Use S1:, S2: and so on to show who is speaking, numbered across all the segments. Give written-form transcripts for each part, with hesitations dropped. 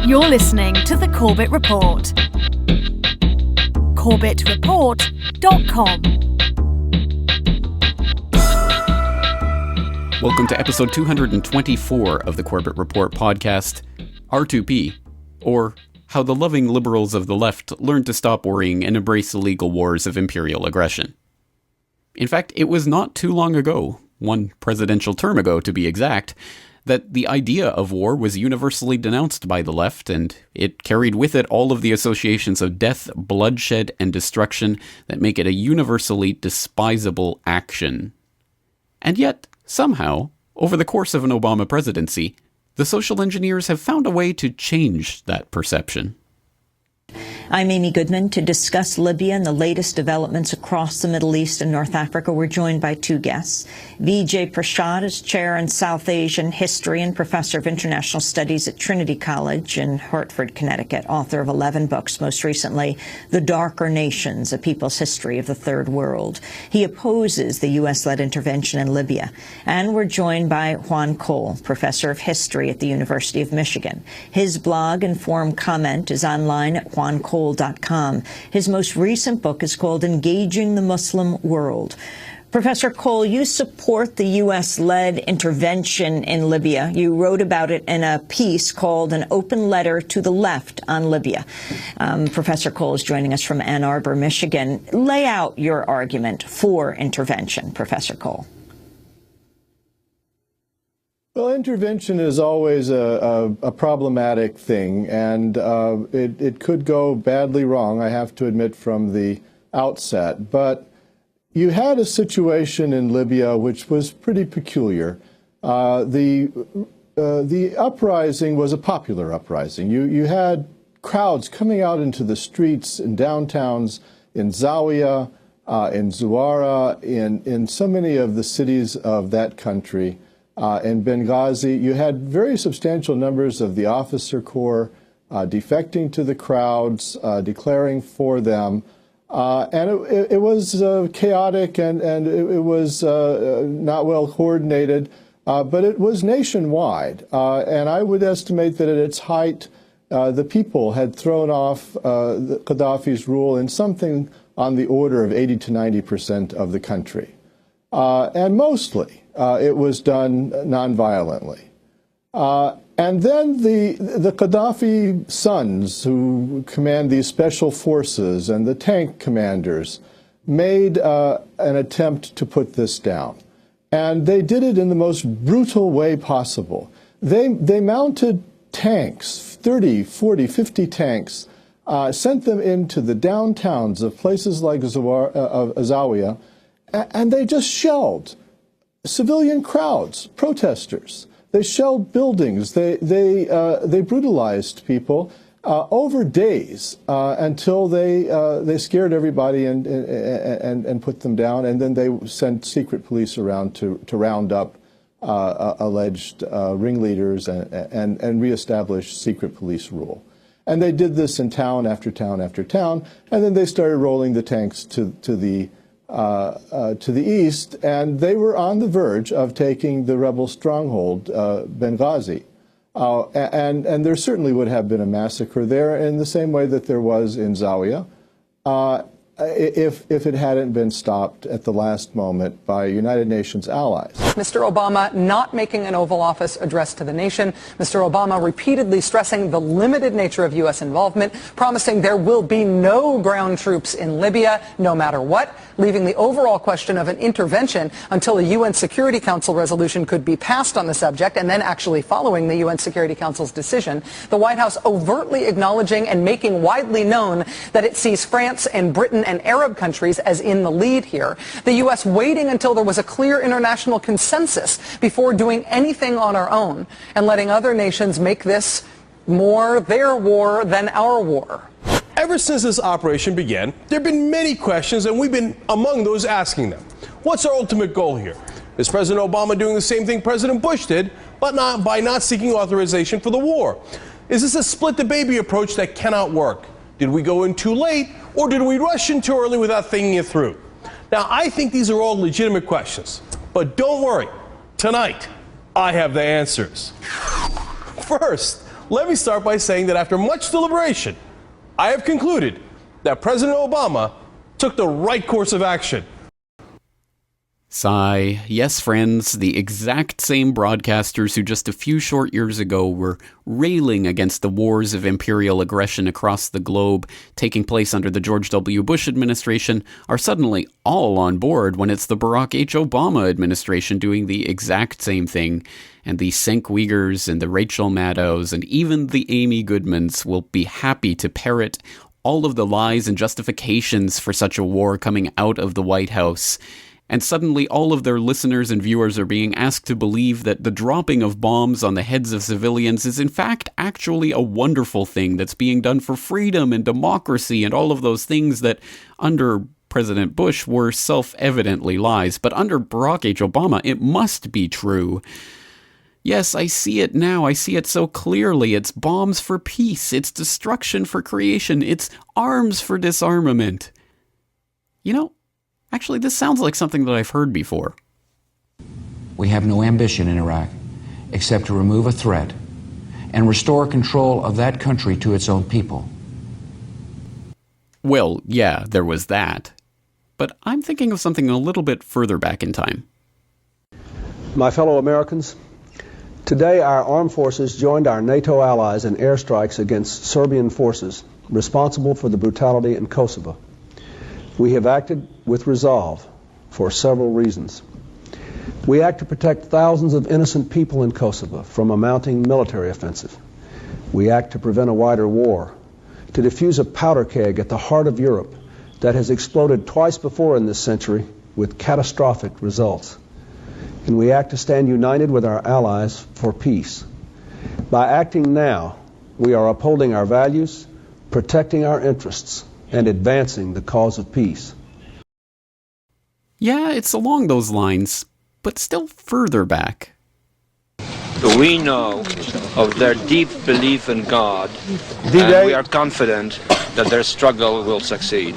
S1: You're listening to the Corbett Report. CorbettReport.com.
S2: Welcome to episode 224 of the Corbett Report podcast, R2P, or How the Loving Liberals of the Left Learned to Stop Worrying and Embrace the Legal Wars of Imperial Aggression. In fact, it was not too long ago, one presidential term ago to be exact, that the idea of war was universally denounced by the left, and it carried with it all of the associations of death, bloodshed, and destruction that make it a universally despisable action. And yet, somehow, over the course of an Obama presidency, the social engineers have found a way to change that perception.
S3: I'm Amy Goodman. To discuss Libya and the latest developments across the Middle East and North Africa, we're joined by two guests. Vijay Prashad is Chair in South Asian History and Professor of International Studies at Trinity College in Hartford, Connecticut, author of 11 books, most recently The Darker Nations, A People's History of the Third World. He opposes the U.S.-led intervention in Libya. And we're joined by Juan Cole, Professor of History at the University of Michigan. His blog, Informed Comment, is online at juancole.com. His most recent book is called Engaging the Muslim World. Professor Cole, you support the U.S.-led intervention in Libya. You wrote about it in a piece called An Open Letter to the Left on Libya. Professor Cole is joining us from Ann Arbor, Michigan. Lay out your argument for intervention, Professor Cole.
S4: Well, intervention is always a problematic thing, and it could go badly wrong, I have to admit, from the outset. But you had a situation in Libya which was pretty peculiar. The uprising was a popular uprising. You had crowds coming out into the streets in downtowns, in Zawiya, in Zuwara, in so many of the cities of that country. In Benghazi, you had very substantial numbers of the officer corps defecting to the crowds, declaring for them. And it was chaotic and it was not well coordinated, but it was nationwide. And I would estimate that at its height, the people had thrown off Gaddafi's rule in something on the order of 80 to 90% of the country. And mostly, it was done nonviolently. And then the Gaddafi sons, who command these special forces, and the tank commanders, made an attempt to put this down. And they did it in the most brutal way possible. They mounted tanks, 30, 40, 50 tanks, sent them into the downtowns of places like Zawiya, and they just shelled civilian crowds, protesters. They shelled buildings. They brutalized people over days until they scared everybody and put them down. And then they sent secret police around to round up alleged ringleaders and reestablish secret police rule. And they did this in town after town after town. And then they started rolling the tanks to the east, and they were on the verge of taking the rebel stronghold, Benghazi. And there certainly would have been a massacre there in the same way that there was in Zawiya, if it hadn't been stopped at the last moment by United Nations allies.
S5: Mr. Obama not making an Oval Office address to the nation. Mr. Obama repeatedly stressing the limited nature of U.S. involvement, promising there will be no ground troops in Libya, no matter what, leaving the overall question of an intervention until a UN Security Council resolution could be passed on the subject, and then actually following the UN Security Council's decision, the White House overtly acknowledging and making widely known that it sees France and Britain and Arab countries as in the lead here. The U.S. waiting until there was a clear international consensus before doing anything on our own, and letting other nations make this more their war than our war.
S6: Ever since this operation began, there have been many questions, and we've been among those asking them. What's our ultimate goal here? Is President Obama doing the same thing President Bush did, but by not seeking authorization for the war? Is this a split-the-baby approach that cannot work? Did we go in too late, or did we rush in too early without thinking it through? Now, I think these are all legitimate questions, but don't worry. Tonight, I have the answers. First, let me start by saying that after much deliberation, I have concluded that President Obama took the right course of action.
S2: Sigh. Yes, friends, the exact same broadcasters who just a few short years ago were railing against the wars of imperial aggression across the globe taking place under the George W. Bush administration are suddenly all on board when it's the Barack H. Obama administration doing the exact same thing. And the Cenk Uygurs and the Rachel Maddows and even the Amy Goodmans will be happy to parrot all of the lies and justifications for such a war coming out of the White House. And suddenly all of their listeners and viewers are being asked to believe that the dropping of bombs on the heads of civilians is in fact actually a wonderful thing that's being done for freedom and democracy and all of those things that under President Bush were self-evidently lies. But under Barack H. Obama, it must be true. Yes, I see it now. I see it so clearly. It's bombs for peace. It's destruction for creation. It's arms for disarmament. You know, actually, this sounds like something that I've heard before.
S7: We have no ambition in Iraq except to remove a threat and restore control of that country to its own people.
S2: Well, yeah, there was that. But I'm thinking of something a little bit further back in time.
S8: My fellow Americans, today our armed forces joined our NATO allies in airstrikes against Serbian forces responsible for the brutality in Kosovo. We have acted with resolve for several reasons. We act to protect thousands of innocent people in Kosovo from a mounting military offensive. We act to prevent a wider war, to defuse a powder keg at the heart of Europe that has exploded twice before in this century with catastrophic results. And we act to stand united with our allies for peace. By acting now, we are upholding our values, protecting our interests, and advancing the cause of peace.
S2: Yeah, it's along those lines, but still further back.
S9: We know of their deep belief in God, and we are confident that their struggle will succeed.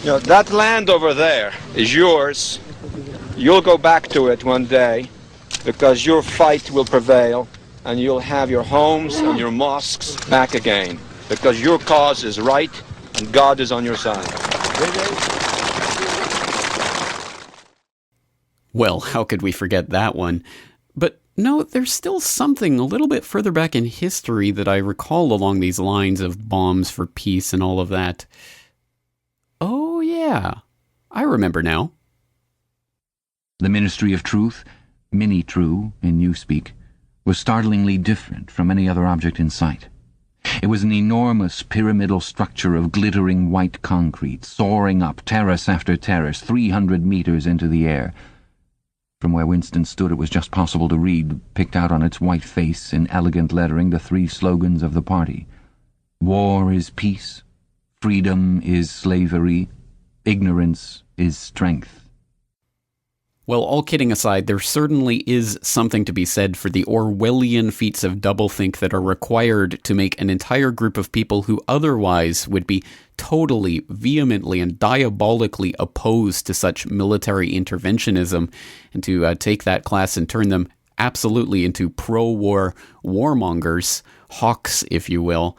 S9: That land over there is yours. You'll go back to it one day because your fight will prevail and you'll have your homes and your mosques back again because your cause is right and God is on your side.
S2: Well, how could we forget that one? But no, there's still something a little bit further back in history that I recall along these lines of bombs for peace and all of that. Oh yeah, I remember now.
S7: The Ministry of Truth, Mini-True in Newspeak, was startlingly different from any other object in sight. It was an enormous pyramidal structure of glittering white concrete, soaring up terrace after terrace, 300 meters into the air. From where Winston stood, it was just possible to read, picked out on its white face in elegant lettering, the three slogans of the party. War is peace, freedom is slavery, ignorance is strength.
S2: Well, all kidding aside, there certainly is something to be said for the Orwellian feats of doublethink that are required to make an entire group of people who otherwise would be totally, vehemently, and diabolically opposed to such military interventionism, and to take that class and turn them absolutely into pro-war warmongers, hawks, if you will.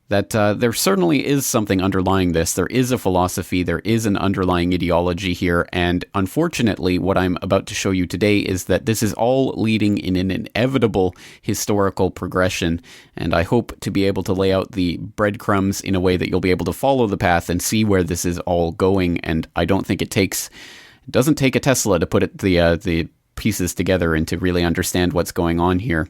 S2: That there certainly is something underlying this. There is a philosophy, there is an underlying ideology here, and unfortunately what I'm about to show you today is that this is all leading in an inevitable historical progression, and I hope to be able to lay out the breadcrumbs in a way that you'll be able to follow the path and see where this is all going, and I don't think it doesn't take a Tesla to put the pieces together and to really understand what's going on here.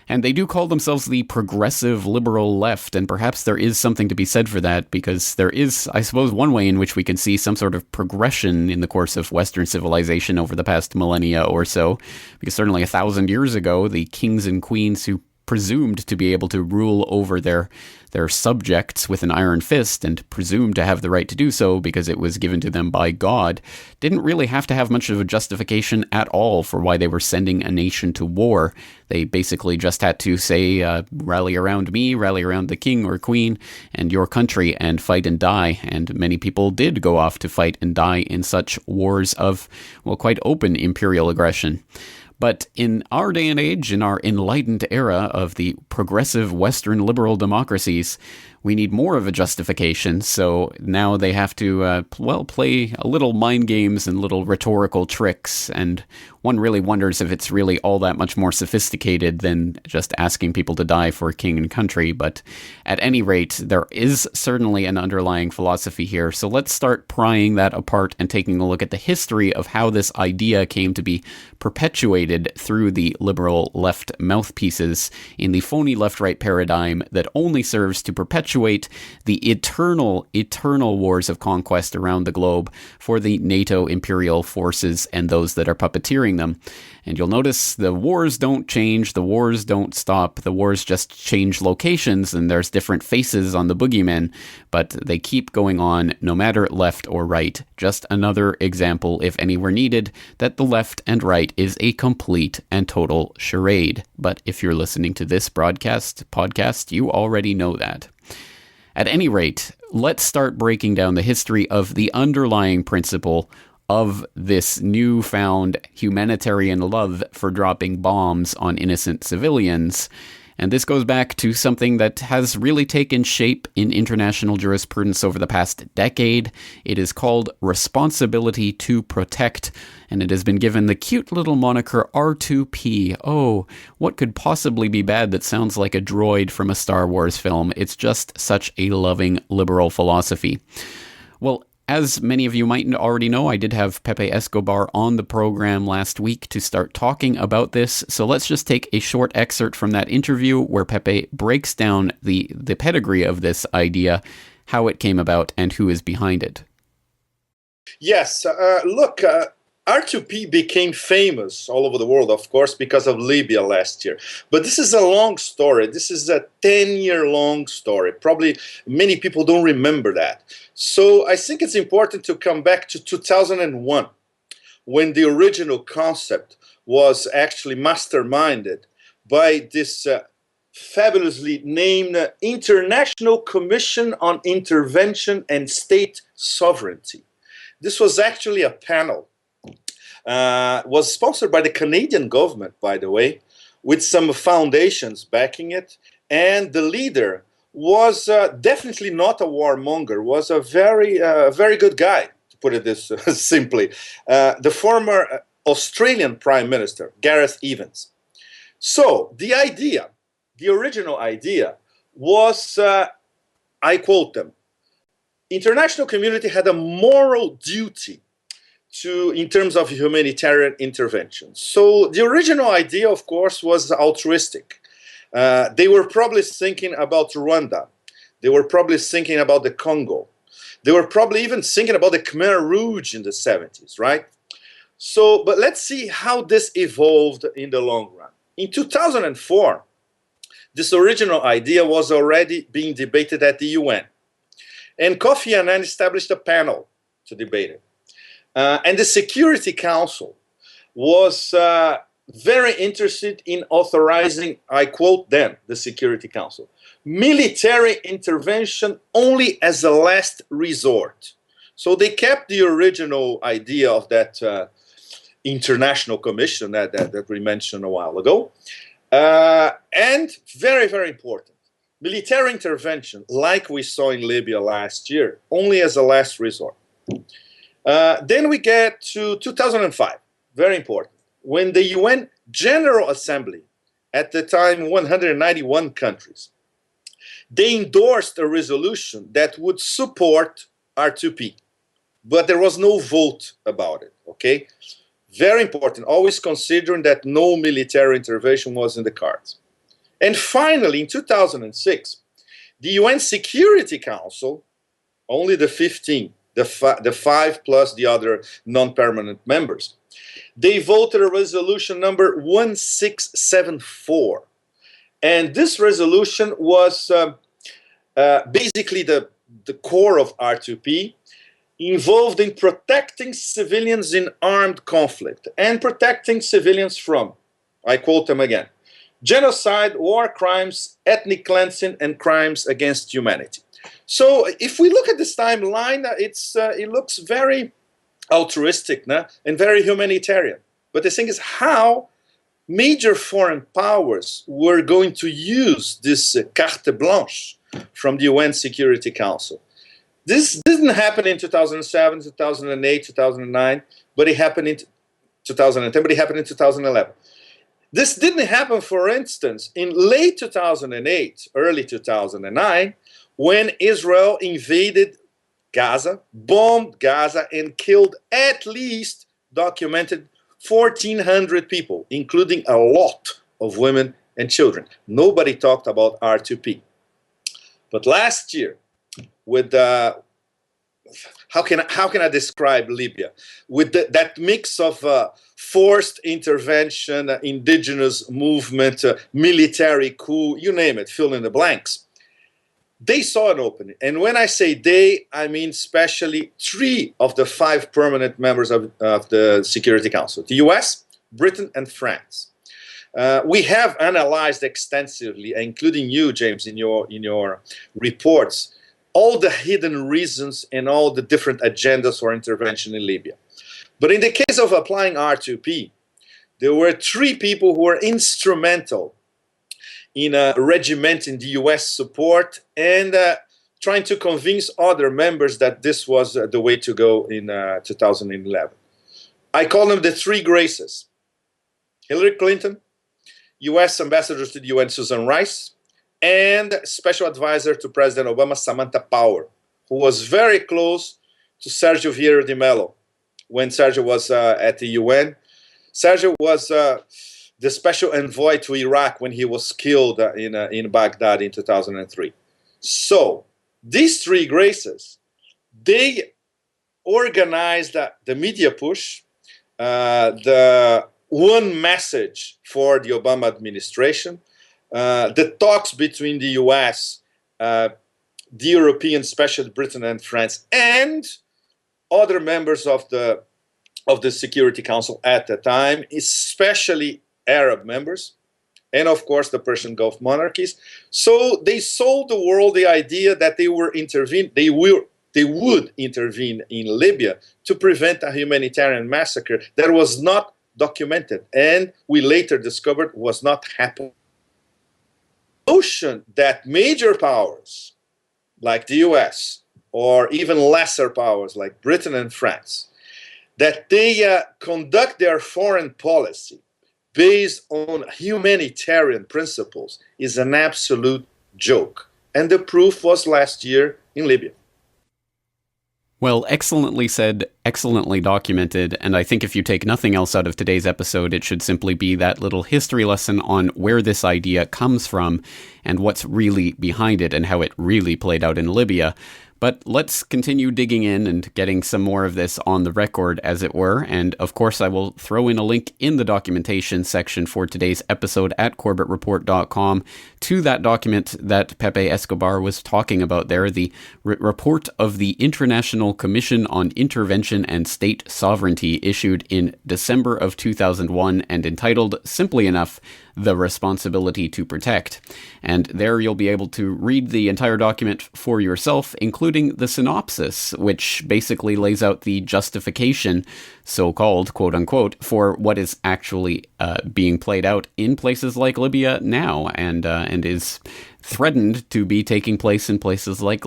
S2: And they do call themselves the progressive liberal left, and perhaps there is something to be said for that, because there is, I suppose, one way in which we can see some sort of progression in the course of Western civilization over the past millennia or so, because certainly 1,000 years ago, the kings and queens who presumed to be able to rule over their subjects with an iron fist and presumed to have the right to do so because it was given to them by God, didn't really have to have much of a justification at all for why they were sending a nation to war. They basically just had to say, rally around me, rally around the king or queen and your country and fight and die. And many people did go off to fight and die in such wars of, well, quite open imperial aggression. But in our day and age, in our enlightened era of the progressive Western liberal democracies, we need more of a justification, so now they have to, play a little mind games and little rhetorical tricks, and one really wonders if it's really all that much more sophisticated than just asking people to die for king and country. But at any rate, there is certainly an underlying philosophy here, so let's start prying that apart and taking a look at the history of how this idea came to be perpetuated through the liberal left mouthpieces in the phony left-right paradigm that only serves to perpetuate the eternal wars of conquest around the globe for the NATO imperial forces and those that are puppeteering them. And you'll notice the wars don't change, the wars don't stop, the wars just change locations, and there's different faces on the boogeymen, but they keep going on no matter left or right. Just another example, if anywhere needed, that the left and right is a complete and total charade. But if you're listening to this podcast, you already know that. At any rate, let's start breaking down the history of the underlying principle of this newfound humanitarian love for dropping bombs on innocent civilians. And this goes back to something that has really taken shape in international jurisprudence over the past decade. It is called responsibility to protect, and it has been given the cute little moniker R2P. Oh, what could possibly be bad that sounds like a droid from a Star Wars film? It's just such a loving liberal philosophy. Well, as many of you might already know, I did have Pepe Escobar on the program last week to start talking about this. So let's just take a short excerpt from that interview where Pepe breaks down the pedigree of this idea, how it came about, and who is behind it.
S10: Yes, look, R2P became famous all over the world, of course, because of Libya last year. But this is a long story. This is a 10-year-long story. Probably many people don't remember that. So I think it's important to come back to 2001, when the original concept was actually masterminded by this fabulously named International Commission on Intervention and State Sovereignty. This was actually a panel. Was sponsored by the Canadian government, by the way, with some foundations backing it. And the leader was definitely not a warmonger, was a very good guy, to put it this simply. The former Australian Prime Minister, Gareth Evans. So the idea, the original idea was, I quote them, international community had a moral duty in terms of humanitarian intervention. So the original idea, of course, was altruistic. They were probably thinking about Rwanda. They were probably thinking about the Congo. They were probably even thinking about the Khmer Rouge in the 70s, right? So, but let's see how this evolved in the long run. In 2004, this original idea was already being debated at the UN. And Kofi Annan established a panel to debate it. And the Security Council was very interested in authorizing, I quote them, the Security Council, military intervention only as a last resort. So they kept the original idea of that international commission that we mentioned a while ago. And very, very important, military intervention, like we saw in Libya last year, only as a last resort. Then we get to 2005, very important, when the UN General Assembly, at the time 191 countries, they endorsed a resolution that would support R2P, but there was no vote about it, okay? Very important, always considering that no military intervention was in the cards. And finally, in 2006, the UN Security Council, only the 15, the five plus the other non-permanent members, they voted a resolution number 1674. And this resolution was basically the core of R2P, involved in protecting civilians in armed conflict and protecting civilians from, I quote them again, genocide, war crimes, ethnic cleansing, and crimes against humanity. So if we look at this timeline, it looks very altruistic and very humanitarian. But the thing is, how major foreign powers were going to use this carte blanche from the UN Security Council. This didn't happen in 2007, 2008, 2009, but it happened in 2010, but it happened in 2011. This didn't happen, for instance, in late 2008, early 2009, when Israel invaded Gaza, bombed Gaza, and killed at least documented 1,400 people, including a lot of women and children. Nobody talked about R2P. But last year, with how can I describe Libya? With that mix of forced intervention, indigenous movement, military coup, you name it, fill in the blanks. They saw an opening. And when I say they, I mean especially 3 of the 5 permanent members of the Security Council, the US, Britain, and France. We have analyzed extensively, including you, James, in your reports, all the hidden reasons and all the different agendas for intervention in Libya. But in the case of applying R2P, there were 3 people who were instrumental in regimenting the US support and trying to convince other members that this was the way to go in 2011. I call them the 3 graces. Hillary Clinton, US Ambassador to the UN Susan Rice, and Special Advisor to President Obama, Samantha Power, who was very close to Sergio Vieira de Mello when Sergio was at the UN. Sergio was the special envoy to Iraq when he was killed in Baghdad in 2003. So these 3 graces, they organized the media push, the one message for the Obama administration, the talks between the US, the European, especially Britain and France, and other members of the Security Council at the time, especially Arab members, and of course the Persian Gulf monarchies. So they sold the world the idea that they would intervene in Libya to prevent a humanitarian massacre that was not documented, and we later discovered was not happening. The notion that major powers like the US or even lesser powers like Britain and France, that they conduct their foreign policy based on humanitarian principles is an absolute joke. And the proof was last year in Libya.
S2: Well, excellently said, excellently documented, and I think if you take nothing else out of today's episode, it should simply be that little history lesson on where this idea comes from and what's really behind it and how it really played out in Libya. But let's continue digging in and getting some more of this on the record, as it were. And of course, I will throw in a link in the documentation section for today's episode at CorbettReport.com to that document that Pepe Escobar was talking about there, the report of the International Commission on Intervention and State Sovereignty, issued in December of 2001 and entitled, simply enough, The Responsibility to Protect. And there you'll be able to read the entire document for yourself, including the synopsis, which basically lays out the justification, so-called, quote-unquote, for what is actually being played out in places like Libya now, and is threatened to be taking place in places like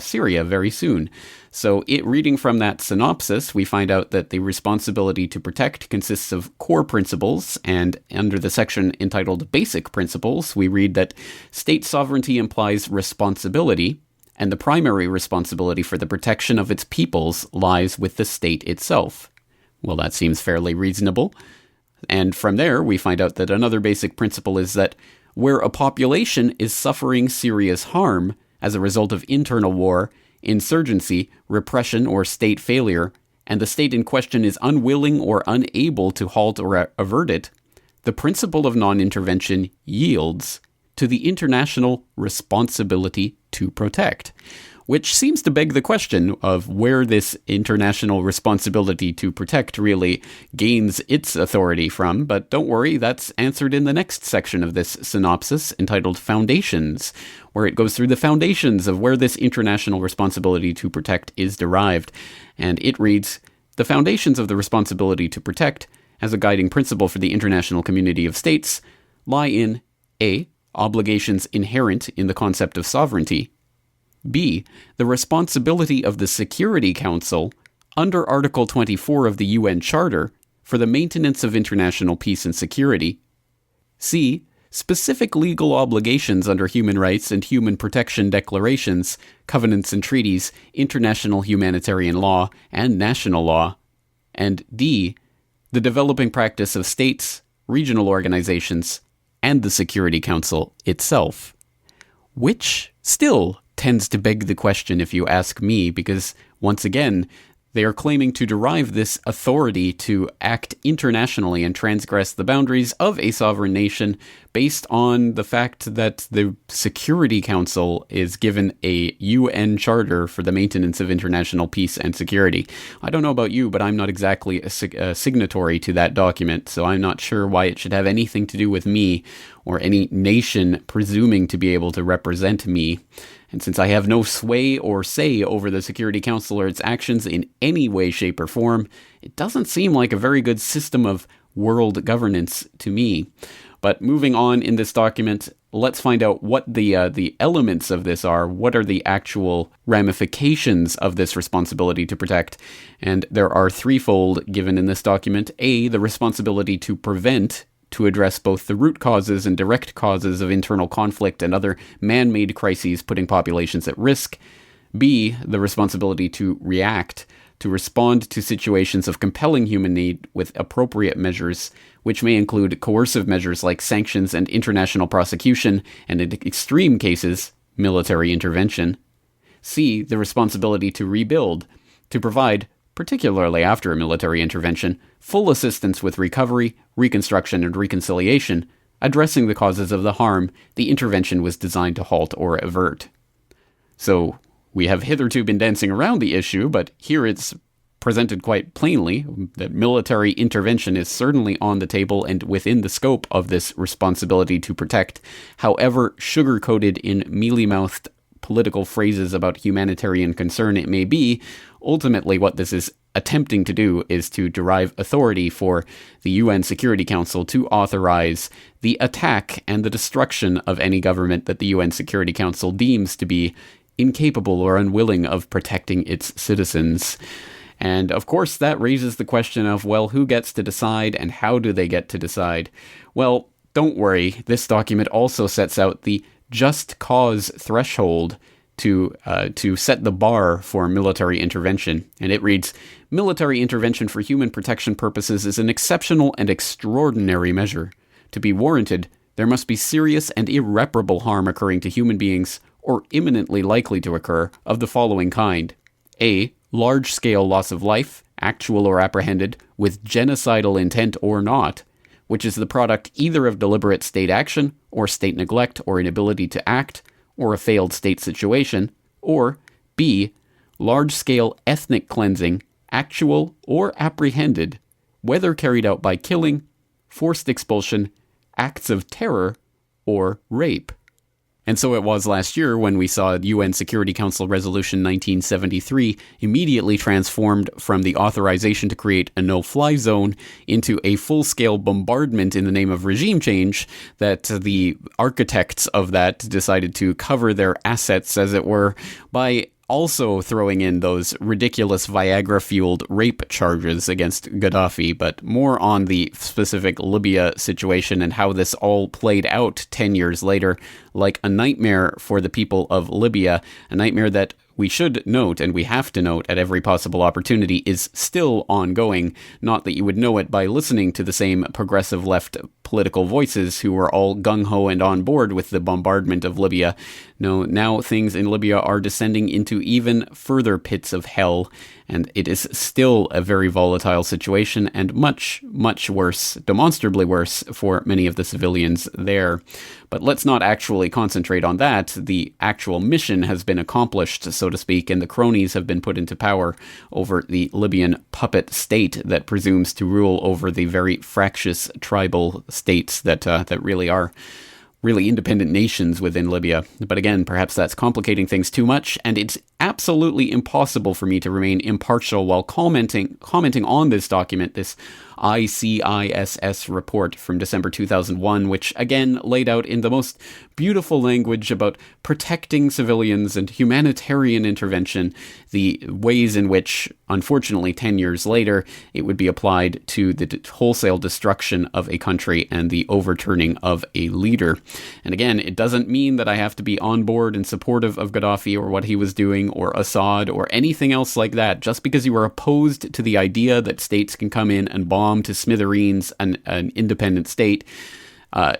S2: Syria very soon. So reading from that synopsis, we find out that the responsibility to protect consists of core principles, and under the section entitled Basic Principles, we read that state sovereignty implies responsibility, and the primary responsibility for the protection of its peoples lies with the state itself. Well, that seems fairly reasonable. And from there, we find out that another basic principle is that where a population is suffering serious harm as a result of internal war, insurgency, repression, or state failure, and the state in question is unwilling or unable to halt or avert it, the principle of non-intervention yields to the international responsibility to protect, which seems to beg the question of where this international responsibility to protect really gains its authority from. But don't worry, that's answered in the next section of this synopsis, entitled Foundations, where it goes through the foundations of where this international responsibility to protect is derived. And it reads, "The foundations of the responsibility to protect as a guiding principle for the international community of states lie in A. Obligations inherent in the concept of sovereignty, B. The responsibility of the Security Council under Article 24 of the UN Charter for the maintenance of international peace and security, C. Specific legal obligations under human rights and human protection declarations, covenants and treaties, international humanitarian law, and national law, and D. The developing practice of states, regional organizations, and the Security Council itself. Which still tends to beg the question if you ask me, because once again, they are claiming to derive this authority to act internationally and transgress the boundaries of a sovereign nation based on the fact that the Security Council is given a UN charter for the maintenance of international peace and security. I don't know about you, but I'm not exactly a signatory to that document, so I'm not sure why it should have anything to do with me or any nation presuming to be able to represent me. And since I have no sway or say over the Security Council or its actions in any way, shape, or form, it doesn't seem like a very good system of world governance to me. But moving on in this document, let's find out what the elements of this are. What are the actual ramifications of this responsibility to protect? And there are threefold given in this document. A, the responsibility to prevent, to address both the root causes and direct causes of internal conflict and other man-made crises putting populations at risk. B, the responsibility to react, to respond to situations of compelling human need with appropriate measures, which may include coercive measures like sanctions and international prosecution, and in extreme cases, military intervention. C, the responsibility to rebuild, to provide, particularly after a military intervention, full assistance with recovery, reconstruction, and reconciliation, addressing the causes of the harm the intervention was designed to halt or avert. So, we have hitherto been dancing around the issue, but here it's presented quite plainly that military intervention is certainly on the table and within the scope of this responsibility to protect, however sugar-coated in mealy-mouthed political phrases about humanitarian concern it may be. Ultimately, what this is attempting to do is to derive authority for the UN Security Council to authorize the attack and the destruction of any government that the UN Security Council deems to be incapable or unwilling of protecting its citizens. And of course, that raises the question of, well, who gets to decide and how do they get to decide? Well, don't worry, this document also sets out the just cause threshold to set the bar for military intervention. And it reads, military intervention for human protection purposes is an exceptional and extraordinary measure. To be warranted, there must be serious and irreparable harm occurring to human beings, or imminently likely to occur, of the following kind. A. Large-scale loss of life, actual or apprehended, with genocidal intent or not, which is the product either of deliberate state action, or state neglect or inability to act, or a failed state situation, or B. Large-scale ethnic cleansing, actual or apprehended, whether carried out by killing, forced expulsion, acts of terror, or rape. And so it was last year when we saw UN Security Council Resolution 1973 immediately transformed from the authorization to create a no-fly zone into a full-scale bombardment in the name of regime change, that the architects of that decided to cover their assets, as it were, by also throwing in those ridiculous Viagra-fueled rape charges against Gaddafi, but more on the specific Libya situation and how this all played out 10 years later like a nightmare for the people of Libya, a nightmare that we should note, and we have to note at every possible opportunity, is still ongoing. Not that you would know it by listening to the same progressive left political voices who were all gung-ho and on board with the bombardment of Libya. No, now things in Libya are descending into even further pits of hell, and it is still a very volatile situation, and much, much worse, demonstrably worse, for many of the civilians there. But let's not actually concentrate on that. The actual mission has been accomplished, so to speak, and the cronies have been put into power over the Libyan puppet state that presumes to rule over the very fractious tribal states that really are. really independent nations within Libya. But again, perhaps that's complicating things too much, and it's absolutely impossible for me to remain impartial while commenting on this document, this ICISS report from December 2001, which again laid out in the most beautiful language about protecting civilians and humanitarian intervention, the ways in which, unfortunately, 10 years later, it would be applied to the wholesale destruction of a country and the overturning of a leader. And again, it doesn't mean that I have to be on board and supportive of Gaddafi or what he was doing or Assad or anything else like that. Just because you are opposed to the idea that states can come in and bomb to smithereens an independent state,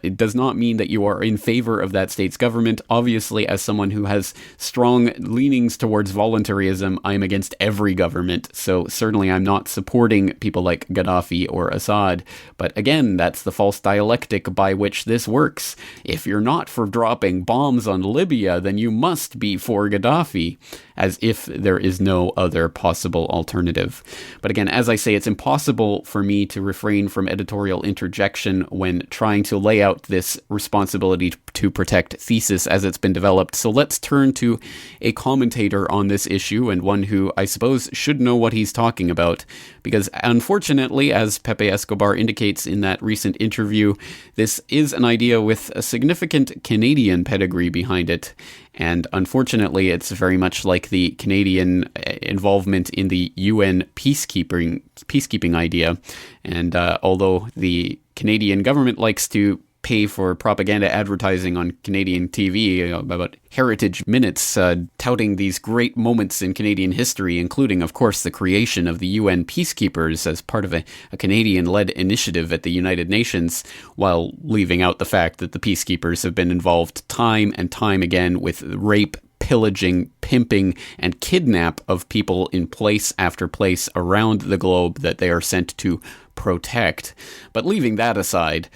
S2: it does not mean that you are in favor of that state's government. Obviously, as someone who has strong leanings towards voluntarism, I am against every government. So certainly I'm not supporting people like Gaddafi or Assad. But again, that's the false dialectic by which this works. If you're not for dropping bombs on Libya, then you must be for Gaddafi, as if there is no other possible alternative. But again, as I say, it's impossible for me to refrain from editorial interjection when trying to lay out this responsibility to protect thesis as it's been developed. So let's turn to a commentator on this issue, and one who I suppose should know what he's talking about, because unfortunately, as Pepe Escobar indicates in that recent interview, this is an idea with a significant Canadian pedigree behind it. And unfortunately, it's very much like the Canadian involvement in the UN peacekeeping idea. And although the Canadian government likes to pay for propaganda advertising on Canadian TV about heritage minutes, touting these great moments in Canadian history, including, of course, the creation of the UN peacekeepers as part of a Canadian-led initiative at the United Nations, while leaving out the fact that the peacekeepers have been involved time and time again with rape, pillaging, pimping, and kidnap of people in place after place around the globe that they are sent to protect. But leaving that aside,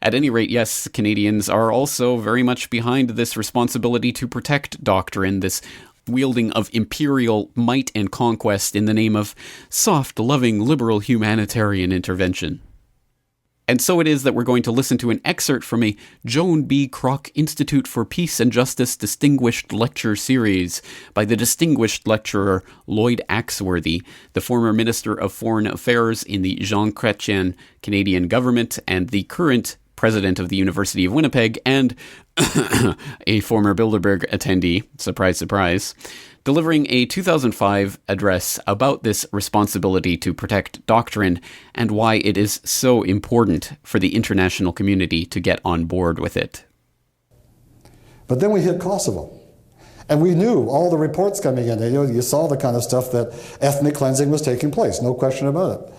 S2: at any rate, yes, Canadians are also very much behind this responsibility to protect doctrine, this wielding of imperial might and conquest in the name of soft, loving, liberal humanitarian intervention. And so it is that we're going to listen to an excerpt from a Joan B. Kroc Institute for Peace and Justice Distinguished Lecture Series by the distinguished lecturer Lloyd Axworthy, the former Minister of Foreign Affairs in the Jean Chrétien Canadian government and the current president of the University of Winnipeg, and a former Bilderberg attendee, surprise, surprise, delivering a 2005 address about this responsibility to protect doctrine and why it is so important for the international community to get on board with it.
S11: But then we hit Kosovo. And we knew all the reports coming in. You saw the kind of stuff that ethnic cleansing was taking place, no question about it.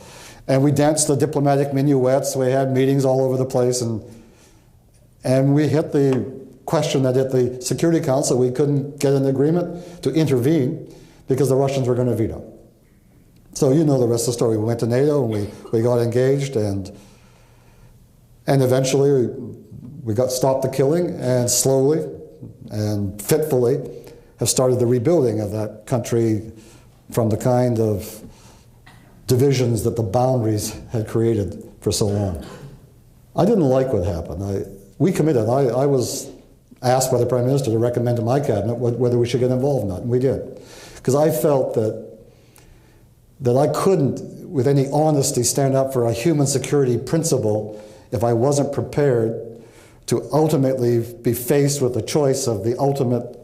S11: And we danced the diplomatic minuets, we had meetings all over the place, and we hit the question that at the Security Council we couldn't get an agreement to intervene because the Russians were going to veto. So you know the rest of the story. We went to NATO and we got engaged, and eventually we got stopped the killing, and slowly and fitfully have started the rebuilding of that country from the kind of divisions that the boundaries had created for so long. I didn't like what happened. We committed. I was asked by the Prime Minister to recommend to my cabinet whether we should get involved or not, and we did. Because I felt that I couldn't, with any honesty, stand up for a human security principle if I wasn't prepared to ultimately be faced with the choice of the ultimate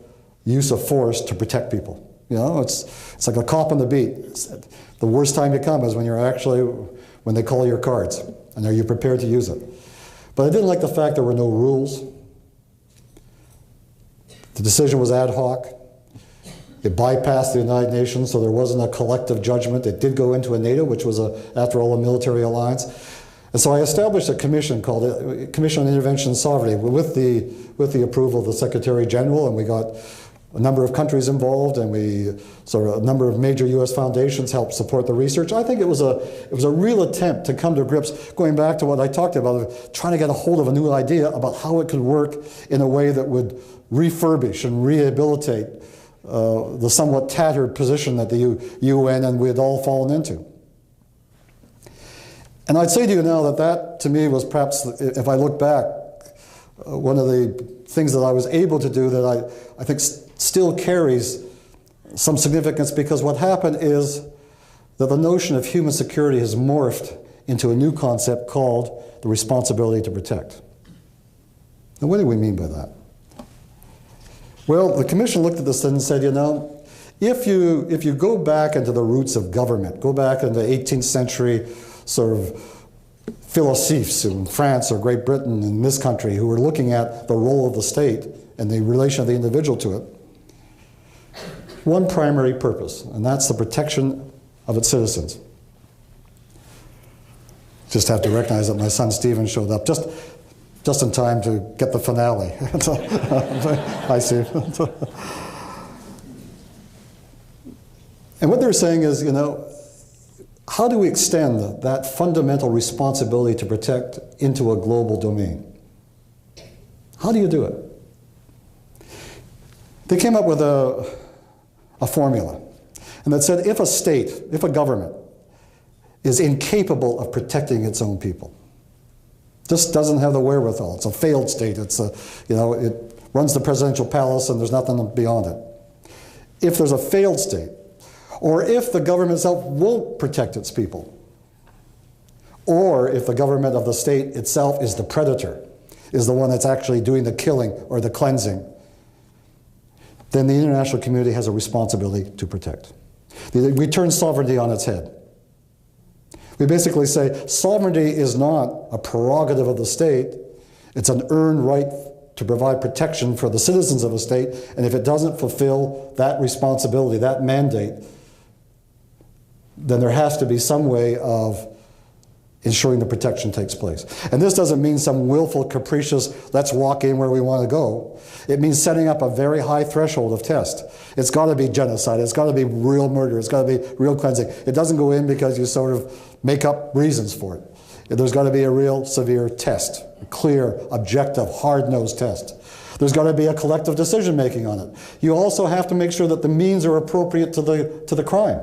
S11: use of force to protect people. You know, it's like a cop on the beat. The worst time to come is when they call your cards, and are you prepared to use it? But I didn't like the fact there were no rules. The decision was ad hoc. It bypassed the United Nations, so there wasn't a collective judgment. It did go into a NATO, which was, after all, a military alliance. And so I established a commission called the Commission on Intervention and Sovereignty with the approval of the Secretary General, and we got a number of countries involved, and a number of major U.S. foundations helped support the research. I think it was a real attempt to come to grips, going back to what I talked about, trying to get a hold of a new idea about how it could work in a way that would refurbish and rehabilitate the somewhat tattered position that the UN and we had all fallen into. And I'd say to you now that to me was perhaps, if I look back, one of the things that I was able to do that I think still carries some significance, because what happened is that the notion of human security has morphed into a new concept called the responsibility to protect. Now, what do we mean by that? Well, the Commission looked at this and said, you know, if you go back into the roots of government, go back into 18th century sort of philosophes in France or Great Britain, in this country, who were looking at the role of the state and the relation of the individual to it, one primary purpose, and that's the protection of its citizens. Just have to recognize that my son Stephen showed up just in time to get the finale. I see. And what they're saying is, you know, how do we extend that fundamental responsibility to protect into a global domain? How do you do it? They came up with a formula, and that said if a state, if a government is incapable of protecting its own people, just doesn't have the wherewithal, it's a failed state, it's a, you know, it runs the presidential palace and there's nothing beyond it. If there's a failed state, or if the government itself won't protect its people, or if the government of the state itself is the predator, is the one that's actually doing the killing or the cleansing, then the international community has a responsibility to protect. We turn sovereignty on its head. We basically say sovereignty is not a prerogative of the state, it's an earned right to provide protection for the citizens of a state, and if it doesn't fulfill that responsibility, that mandate, then there has to be some way of ensuring the protection takes place. And this doesn't mean some willful, capricious, let's walk in where we want to go. It means setting up a very high threshold of test. It's got to be genocide, it's got to be real murder, it's got to be real cleansing. It doesn't go in because you sort of make up reasons for it. There's got to be a real severe test, a clear, objective, hard-nosed test. There's got to be a collective decision-making on it. You also have to make sure that the means are appropriate to the crime.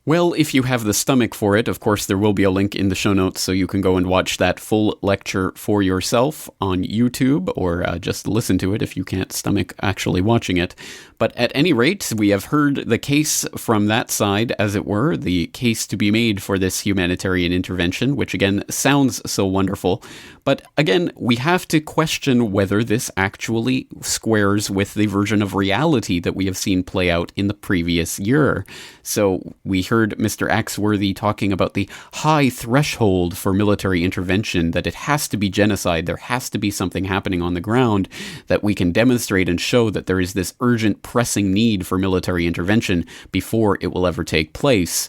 S2: Well, if you have the stomach for it, of course, there will be a link in the show notes so you can go and watch that full lecture for yourself on YouTube, or just listen to it if you can't stomach actually watching it. But at any rate, we have heard the case from that side, as it were, the case to be made for this humanitarian intervention, which again sounds so wonderful. But again, we have to question whether this actually squares with the version of reality that we have seen play out in the previous year. So we heard Mr. Axworthy talking about the high threshold for military intervention, that it has to be genocide, there has to be something happening on the ground, that we can demonstrate and show that there is this urgent, pressing need for military intervention before it will ever take place.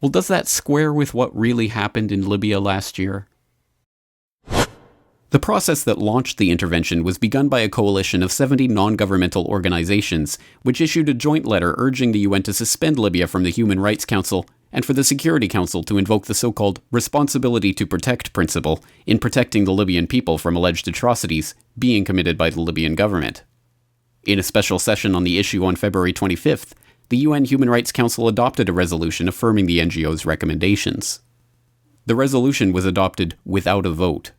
S2: Well, does that square with what really happened in Libya last year? The process that launched the intervention was begun by a coalition of 70 non-governmental organizations, which issued a joint letter urging the UN to suspend Libya from the Human Rights Council and for the Security Council to invoke the so-called responsibility to protect principle in protecting the Libyan people from alleged atrocities being committed by the Libyan government. In a special session on the issue on February 25th, the UN Human Rights Council adopted a resolution affirming the NGO's recommendations. The resolution was adopted without a vote.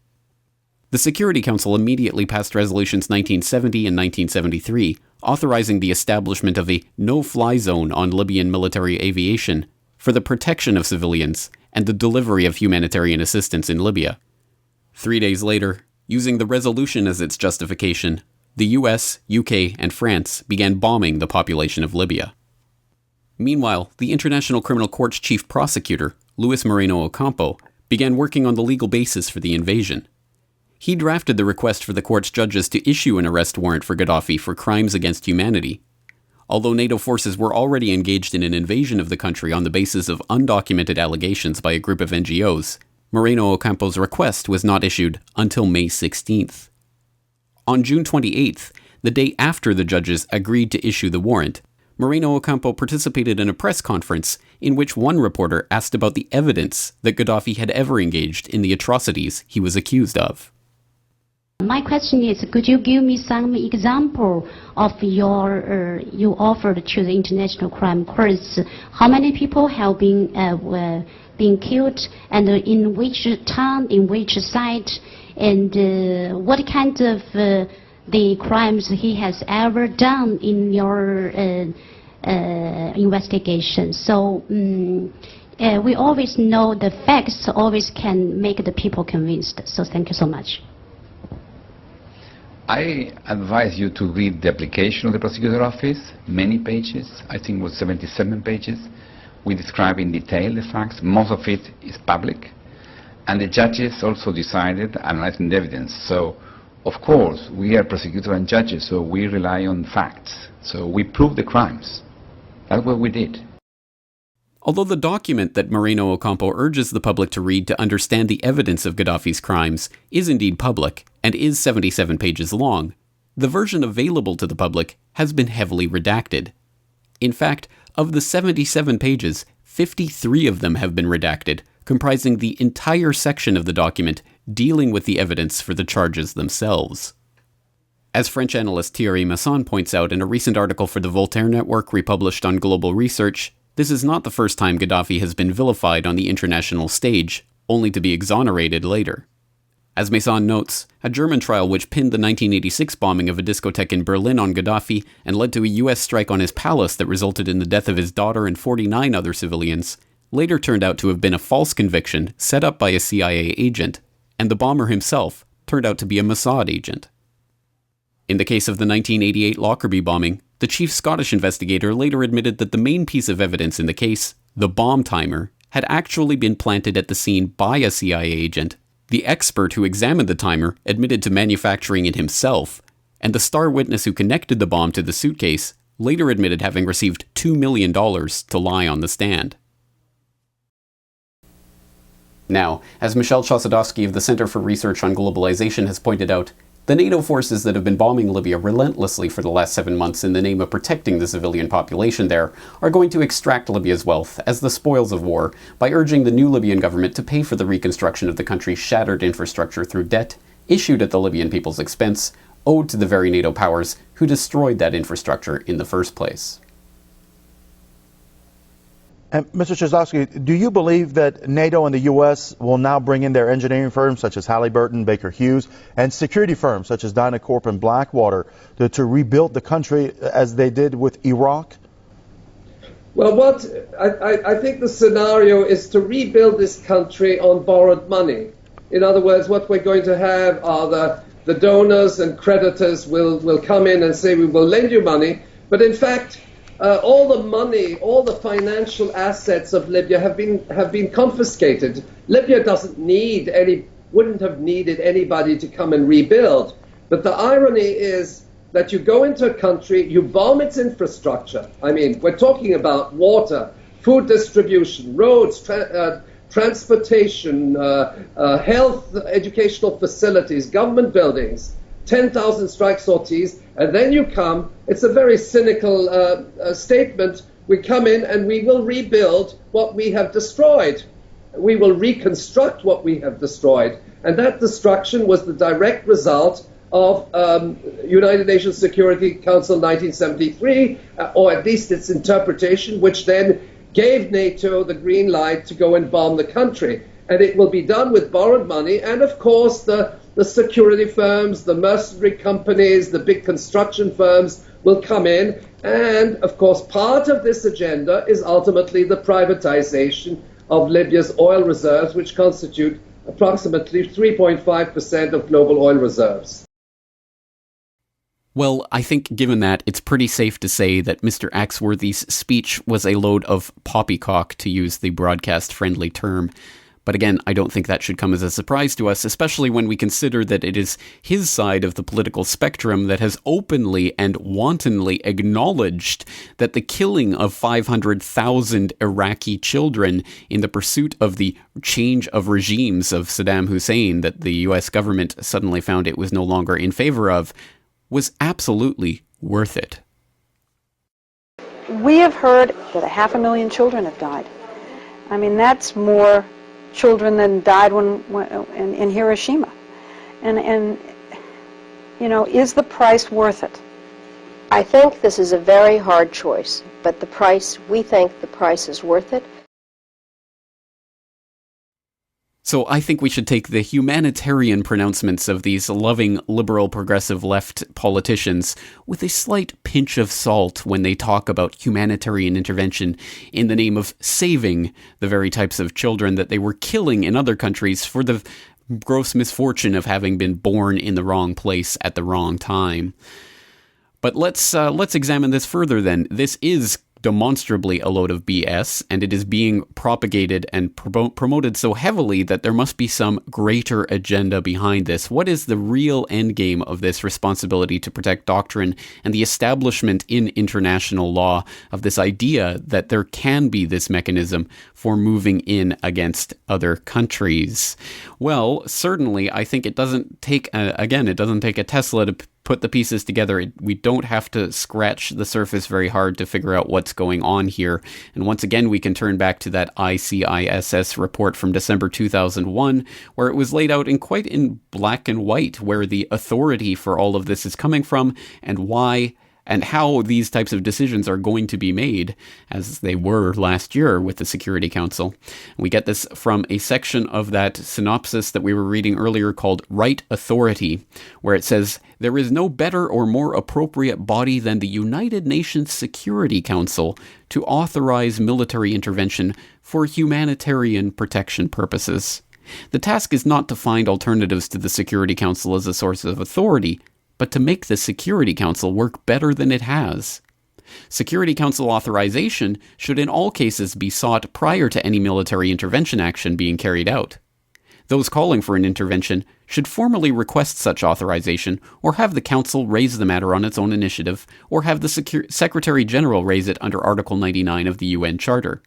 S2: The Security Council immediately passed resolutions 1970 and 1973, authorizing the establishment of a no-fly zone on Libyan military aviation for the protection of civilians and the delivery of humanitarian assistance in Libya. 3 days later, using the resolution as its justification, the US, UK, and France began bombing the population of Libya. Meanwhile, the International Criminal Court's chief prosecutor, Luis Moreno Ocampo, began working on the legal basis for the invasion. He drafted the request for the court's judges to issue an arrest warrant for Gaddafi for crimes against humanity. Although NATO forces were already engaged in an invasion of the country on the basis of undocumented allegations by a group of NGOs, Moreno Ocampo's request was not issued until May 16th. On June 28th, the day after the judges agreed to issue the warrant, Moreno Ocampo participated in a press conference in which one reporter asked about the evidence that Gaddafi had ever engaged in the atrocities he was accused of.
S12: My question is, could you give me some example of your you offered to the International Crime Courts? How many people have been killed, and in which town, in which site, and what kind of the crimes he has ever done in your investigation. So we always know the facts always can make the people convinced. So thank you so much.
S7: I advise you to read the application of the prosecutor's office, many pages, I think it was 77 pages. We describe in detail the facts, most of it is public, and the judges also decided, analyzing the evidence. So, of course, we are prosecutors and judges, so we rely on facts. So we prove the crimes. That's what we did.
S2: Although the document that Moreno Ocampo urges the public to read to understand the evidence of Gaddafi's crimes is indeed public and is 77 pages long, the version available to the public has been heavily redacted. In fact, of the 77 pages, 53 of them have been redacted, comprising the entire section of the document dealing with the evidence for the charges themselves. As French analyst Thierry Masson points out in a recent article for the Voltaire Network republished on Global Research, this is not the first time Gaddafi has been vilified on the international stage, only to be exonerated later. As Masson notes, a German trial which pinned the 1986 bombing of a discotheque in Berlin on Gaddafi and led to a US strike on his palace that resulted in the death of his daughter and 49 other civilians, later turned out to have been a false conviction set up by a CIA agent, and the bomber himself turned out to be a Mossad agent. In the case of the 1988 Lockerbie bombing, the chief Scottish investigator later admitted that the main piece of evidence in the case, the bomb timer, had actually been planted at the scene by a CIA agent. The expert who examined the timer admitted to manufacturing it himself, and the star witness who connected the bomb to the suitcase later admitted having received $2 million to lie on the stand. Now, as Michel Chossudovsky of the Center for Research on Globalization has pointed out, the NATO forces that have been bombing Libya relentlessly for the last 7 months in the name of protecting the civilian population there are going to extract Libya's wealth as the spoils of war by urging the new Libyan government to pay for the reconstruction of the country's shattered infrastructure through debt issued at the Libyan people's expense, owed to the very NATO powers who destroyed that infrastructure in the first place.
S13: And Mr. Chossudovsky, do you believe that NATO and the U.S. will now bring in their engineering firms such as Halliburton, Baker Hughes, and security firms such as Dynacorp and Blackwater to rebuild the country as they did with Iraq?
S14: Well, I think the scenario is to rebuild this country on borrowed money. In other words, what we're going to have are the donors and creditors will come in and say, we will lend you money, but in fact, all the money, all the financial assets of Libya have been confiscated. Libya wouldn't have needed anybody to come and rebuild. But the irony is that you go into a country, you bomb its infrastructure. I mean, we're talking about water, food distribution, roads, transportation, health, educational facilities, government buildings. 10,000 strike sorties, and then you come, it's a very cynical statement, we come in and we will rebuild what we have destroyed. We will reconstruct what we have destroyed. And that destruction was the direct result of United Nations Security Council 1973, or at least its interpretation, which then gave NATO the green light to go and bomb the country. And it will be done with borrowed money, and of course the security firms, the mercenary companies, the big construction firms will come in. And, of course, part of this agenda is ultimately the privatization of Libya's oil reserves, which constitute approximately 3.5% of global oil reserves.
S2: Well, I think given that, it's pretty safe to say that Mr. Axworthy's speech was a load of poppycock, to use the broadcast-friendly term. But again, I don't think that should come as a surprise to us, especially when we consider that it is his side of the political spectrum that has openly and wantonly acknowledged that the killing of 500,000 Iraqi children in the pursuit of the change of regimes of Saddam Hussein that the US government suddenly found it was no longer in favor of was absolutely worth it.
S15: We have heard that 500,000 children have died. I mean, that's more children than died in Hiroshima. And you know, is the price worth it?
S16: I think this is a very hard choice, but we think the price is worth it.
S2: So I think we should take the humanitarian pronouncements of these loving, liberal, progressive left politicians with a slight pinch of salt when they talk about humanitarian intervention in the name of saving the very types of children that they were killing in other countries for the gross misfortune of having been born in the wrong place at the wrong time. But let's examine this further then. This is demonstrably a load of BS, and it is being propagated and promoted so heavily that there must be some greater agenda behind this. What is the real endgame of this responsibility to protect doctrine and the establishment in international law of this idea that there can be this mechanism for moving in against other countries? Well, certainly, I think it doesn't take a Tesla to put the pieces together. We don't have to scratch the surface very hard to figure out what's going on here. And once again, we can turn back to that ICISS report from December 2001, where it was laid out in black and white, where the authority for all of this is coming from and why and how these types of decisions are going to be made, as they were last year with the Security Council. We get this from a section of that synopsis that we were reading earlier called Right Authority, where it says, "There is no better or more appropriate body than the United Nations Security Council to authorize military intervention for humanitarian protection purposes. The task is not to find alternatives to the Security Council as a source of authority, but to make the Security Council work better than it has. Security Council authorization should in all cases be sought prior to any military intervention action being carried out. Those calling for an intervention should formally request such authorization, or have the Council raise the matter on its own initiative, or have the Secretary General raise it under Article 99 of the UN Charter.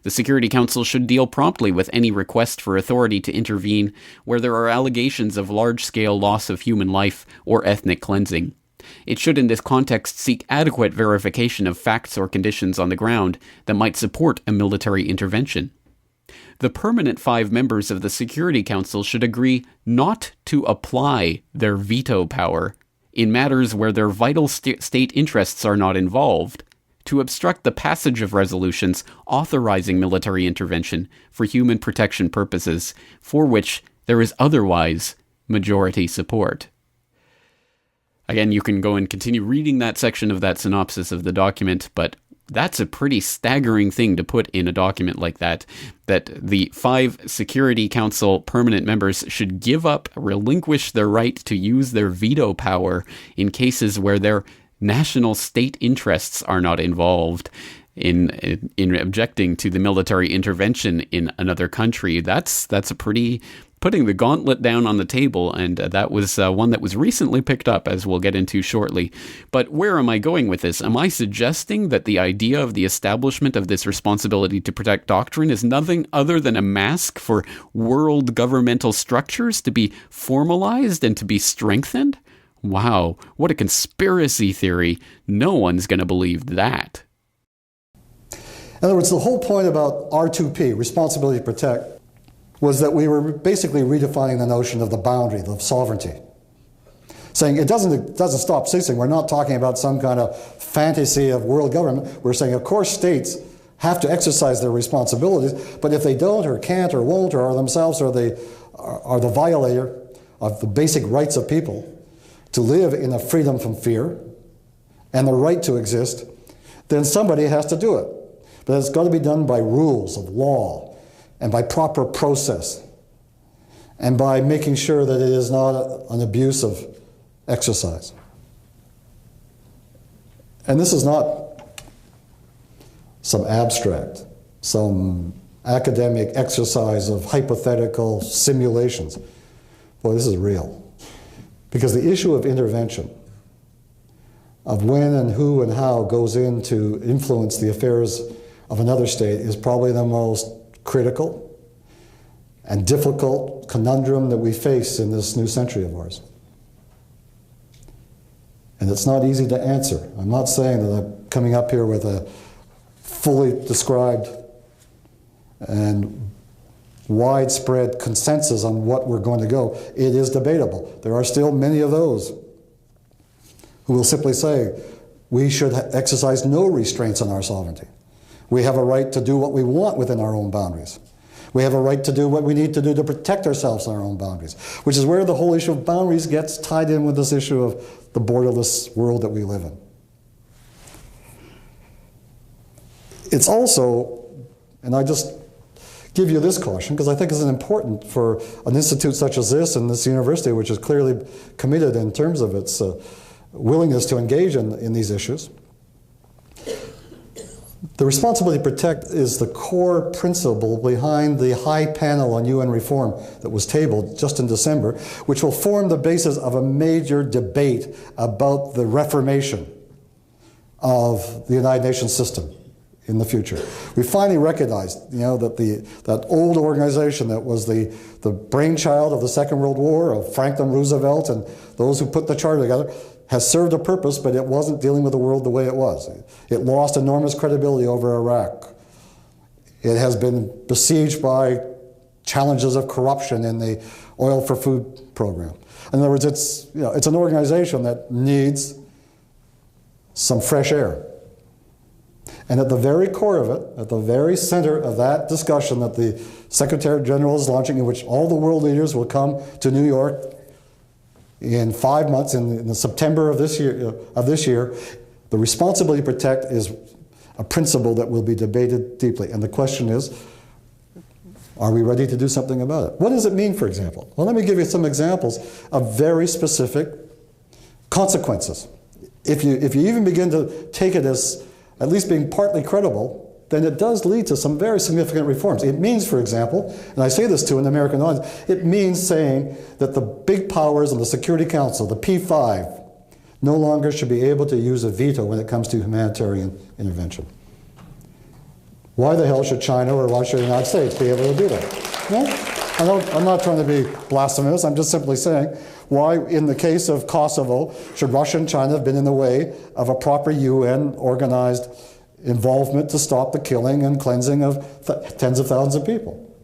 S2: The Security Council should deal promptly with any request for authority to intervene where there are allegations of large-scale loss of human life or ethnic cleansing. It should in this context seek adequate verification of facts or conditions on the ground that might support a military intervention. The permanent 5 members of the Security Council should agree not to apply their veto power in matters where their vital state interests are not involved, to obstruct the passage of resolutions authorizing military intervention for human protection purposes, for which there is otherwise majority support." Again, you can go and continue reading that section of that synopsis of the document, but that's a pretty staggering thing to put in a document like that the 5 Security Council permanent members should relinquish their right to use their veto power in cases where their national state interests are not involved in objecting to the military intervention in another country. That's a pretty putting the gauntlet down on the table, and that was one that was recently picked up, as we'll get into shortly. But where am I going with this? Am I suggesting that the idea of the establishment of this responsibility to protect doctrine is nothing other than a mask for world governmental structures to be formalized and to be strengthened? Wow, what a conspiracy theory. No one's going to believe that.
S11: In other words, the whole point about R2P, responsibility to protect, was that we were basically redefining the notion of the boundary, of sovereignty. Saying it doesn't stop ceasing. We're not talking about some kind of fantasy of world government. We're saying, of course, states have to exercise their responsibilities, but if they don't or can't or won't or are themselves are the violator of the basic rights of people to live in a freedom from fear and the right to exist, then somebody has to do it. But it's got to be done by rules of law and by proper process and by making sure that it is not an abuse of exercise. And this is not some abstract, some academic exercise of hypothetical simulations. Boy, this is real. Because the issue of intervention, of when and who and how goes in to influence the affairs of another state, is probably the most critical and difficult conundrum that we face in this new century of ours. And it's not easy to answer. I'm not saying that I'm coming up here with a fully described and widespread consensus on what we're going to go. It is debatable. There are still many of those who will simply say we should exercise no restraints on our sovereignty. We have a right to do what we want within our own boundaries. We have a right to do what we need to do to protect ourselves on our own boundaries, which is where the whole issue of boundaries gets tied in with this issue of the borderless world that we live in. It's also, and I just give you this caution because I think it's important for an institute such as this and this university, which is clearly committed in terms of its willingness to engage in these issues. The responsibility to protect is the core principle behind the high panel on UN reform that was tabled just in December, which will form the basis of a major debate about the reformation of the United Nations system in the future. We finally recognized, that that old organization that was the brainchild of the Second World War, of Franklin Roosevelt and those who put the charter together, has served a purpose, but it wasn't dealing with the world the way it was. It lost enormous credibility over Iraq. It has been besieged by challenges of corruption in the oil for food program. In other words, it's an organization that needs some fresh air. And at the very core of it, at the very center of that discussion that the Secretary General is launching, in which all the world leaders will come to New York in 5 months, in September of this year, the responsibility to protect is a principle that will be debated deeply. And the question is, are we ready to do something about it? What does it mean, for example? Well, let me give you some examples of very specific consequences. If you even begin to take it as at least being partly credible, then it does lead to some very significant reforms. It means, for example, and I say this to an American audience, it means saying that the big powers of the Security Council, the P5, no longer should be able to use a veto when it comes to humanitarian intervention. Why the hell should China or Russia or the United States be able to do that? No? I'm not trying to be blasphemous, I'm just simply saying, why, in the case of Kosovo, should Russia and China have been in the way of a proper UN organized involvement to stop the killing and cleansing of tens of thousands of people?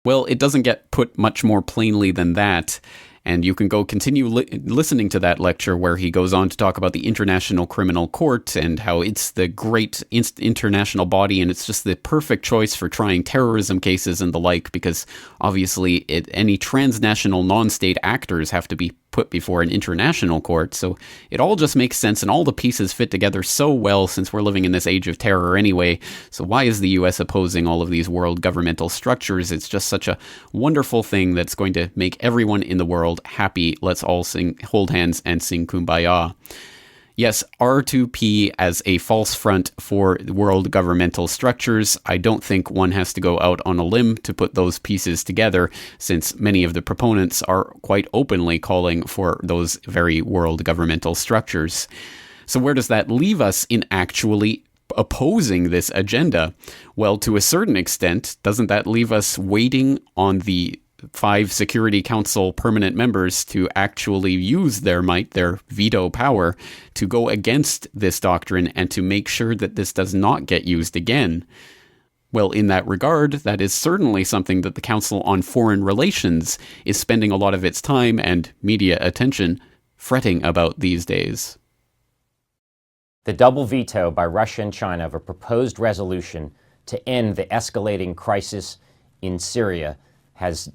S2: Well, it doesn't get put much more plainly than that. And you can go continue listening to that lecture where he goes on to talk about the International Criminal Court and how it's the great international body and it's just the perfect choice for trying terrorism cases and the like, because obviously any transnational non-state actors have to be put before an international court. So it all just makes sense and all the pieces fit together so well since we're living in this age of terror anyway. So why is the US opposing all of these world governmental structures? It's just such a wonderful thing that's going to make everyone in the world happy. Let's all hold hands and sing Kumbaya. Yes, R2P as a false front for world governmental structures. I don't think one has to go out on a limb to put those pieces together, since many of the proponents are quite openly calling for those very world governmental structures. So where does that leave us in actually opposing this agenda? Well, to a certain extent, doesn't that leave us waiting on the 5 Security Council permanent members to actually use their might, their veto power, to go against this doctrine and to make sure that this does not get used again? Well, in that regard, that is certainly something that the Council on Foreign Relations is spending a lot of its time and media attention fretting about these days.
S17: The double veto by Russia and China of a proposed resolution to end the escalating crisis in Syria has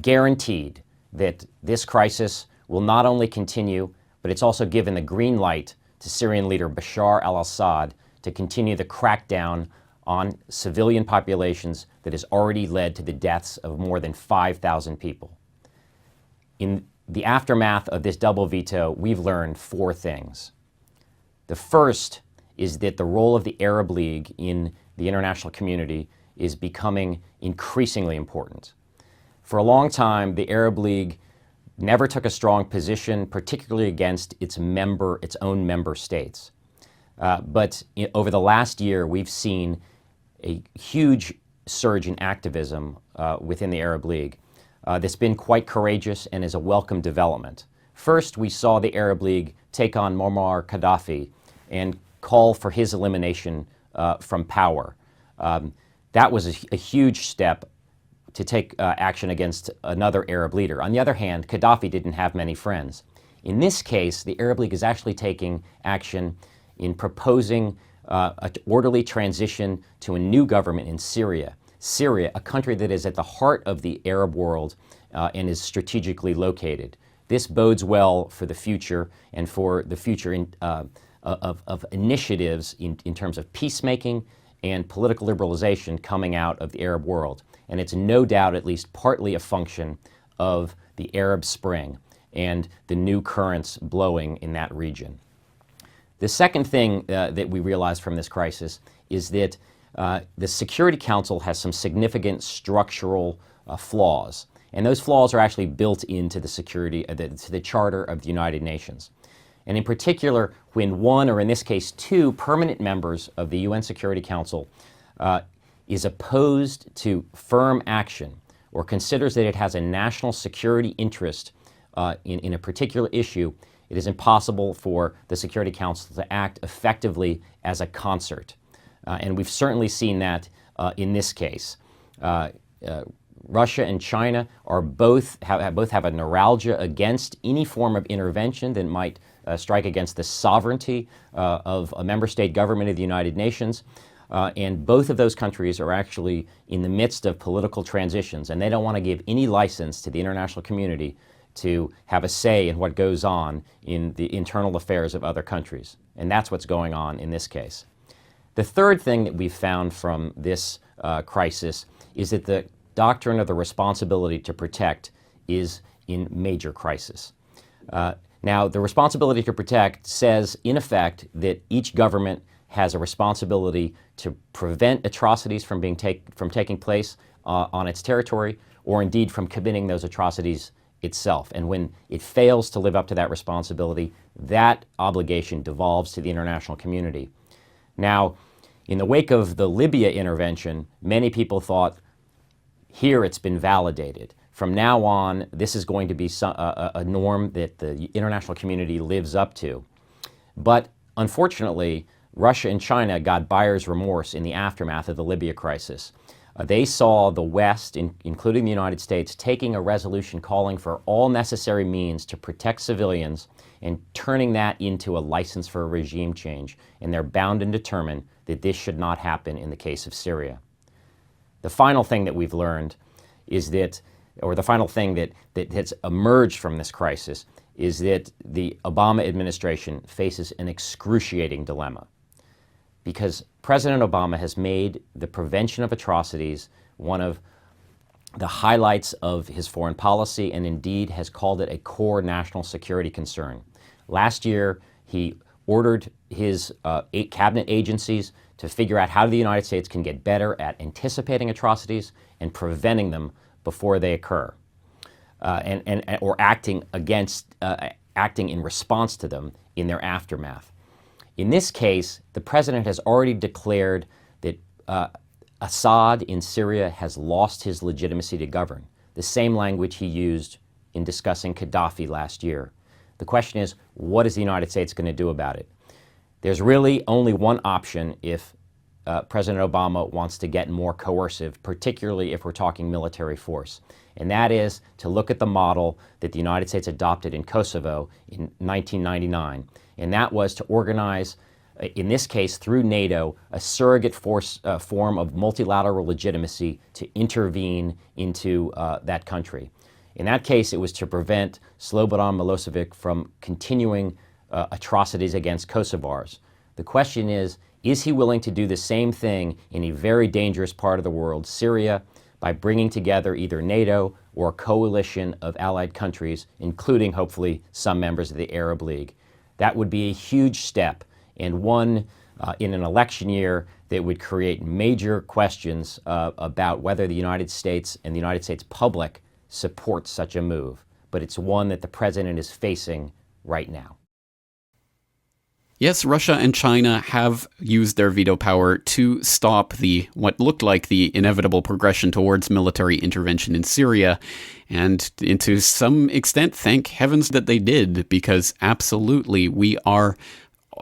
S17: guaranteed that this crisis will not only continue, but it's also given the green light to Syrian leader Bashar al-Assad to continue the crackdown on civilian populations that has already led to the deaths of more than 5,000 people. In the aftermath of this double veto, we've learned 4 things. The first is that the role of the Arab League in the international community is becoming increasingly important. For a long time, the Arab League never took a strong position, particularly against its own member states. But over the last year, we've seen a huge surge in activism within the Arab League that's been quite courageous and is a welcome development. First, we saw the Arab League take on Muammar Gaddafi and call for his elimination from power. That was a huge step to take action against another Arab leader. On the other hand, Gaddafi didn't have many friends. In this case, the Arab League is actually taking action in proposing an orderly transition to a new government in Syria. Syria, a country that is at the heart of the Arab world and is strategically located. This bodes well for the future and for the future of initiatives in terms of peacemaking and political liberalization coming out of the Arab world. And it's no doubt at least partly a function of the Arab Spring and the new currents blowing in that region. The second thing that we realize from this crisis is that the Security Council has some significant structural flaws. And those flaws are actually built into the to the Charter of the United Nations. And in particular, when one, or in this case two, permanent members of the UN Security Council is opposed to firm action or considers that it has a national security interest in a particular issue, it is impossible for the Security Council to act effectively as a concert. And we've certainly seen that in this case. Russia and China are both have a neuralgia against any form of intervention that might strike against the sovereignty of a member state government of the United Nations. And both of those countries are actually in the midst of political transitions, and they don't want to give any license to the international community to have a say in what goes on in the internal affairs of other countries. And that's what's going on in this case. The third thing that we've found from this crisis is that the doctrine of the responsibility to protect is in major crisis. Now, the responsibility to protect says, in effect, that each government has a responsibility to prevent atrocities from taking place on its territory, or indeed from committing those atrocities itself. And when it fails to live up to that responsibility, that obligation devolves to the international community. Now, in the wake of the Libya intervention, many people thought, here it's been validated. From now on, this is going to be a norm that the international community lives up to. But unfortunately, Russia and China got buyer's remorse in the aftermath of the Libya crisis. They saw the West, including the United States, taking a resolution calling for all necessary means to protect civilians and turning that into a license for a regime change. And they're bound and determined that this should not happen in the case of Syria. The final thing that we've learned is that, or the final thing that has emerged from this crisis, is that the Obama administration faces an excruciating dilemma. Because President Obama has made the prevention of atrocities one of the highlights of his foreign policy, and indeed has called it a core national security concern. Last year, he ordered his cabinet agencies to figure out how the United States can get better at anticipating atrocities and preventing them before they occur, or acting in response to them in their aftermath. In this case, the president has already declared that Assad in Syria has lost his legitimacy to govern, the same language he used in discussing Gaddafi last year. The question is, what is the United States going to do about it? There's really only one option if President Obama wants to get more coercive, particularly if we're talking military force. And that is to look at the model that the United States adopted in Kosovo in 1999. And that was to organize, in this case through NATO, a surrogate form of multilateral legitimacy to intervene into that country. In that case, it was to prevent Slobodan Milosevic from continuing atrocities against Kosovars. The question is he willing to do the same thing in a very dangerous part of the world, Syria, by bringing together either NATO or a coalition of allied countries, including, hopefully, some members of the Arab League? That would be a huge step, and one in an election year that would create major questions about whether the United States and the United States public support such a move. But it's one that the president is facing right now.
S2: Yes, Russia and China have used their veto power to stop what looked like the inevitable progression towards military intervention in Syria. And to some extent, thank heavens that they did, because absolutely we are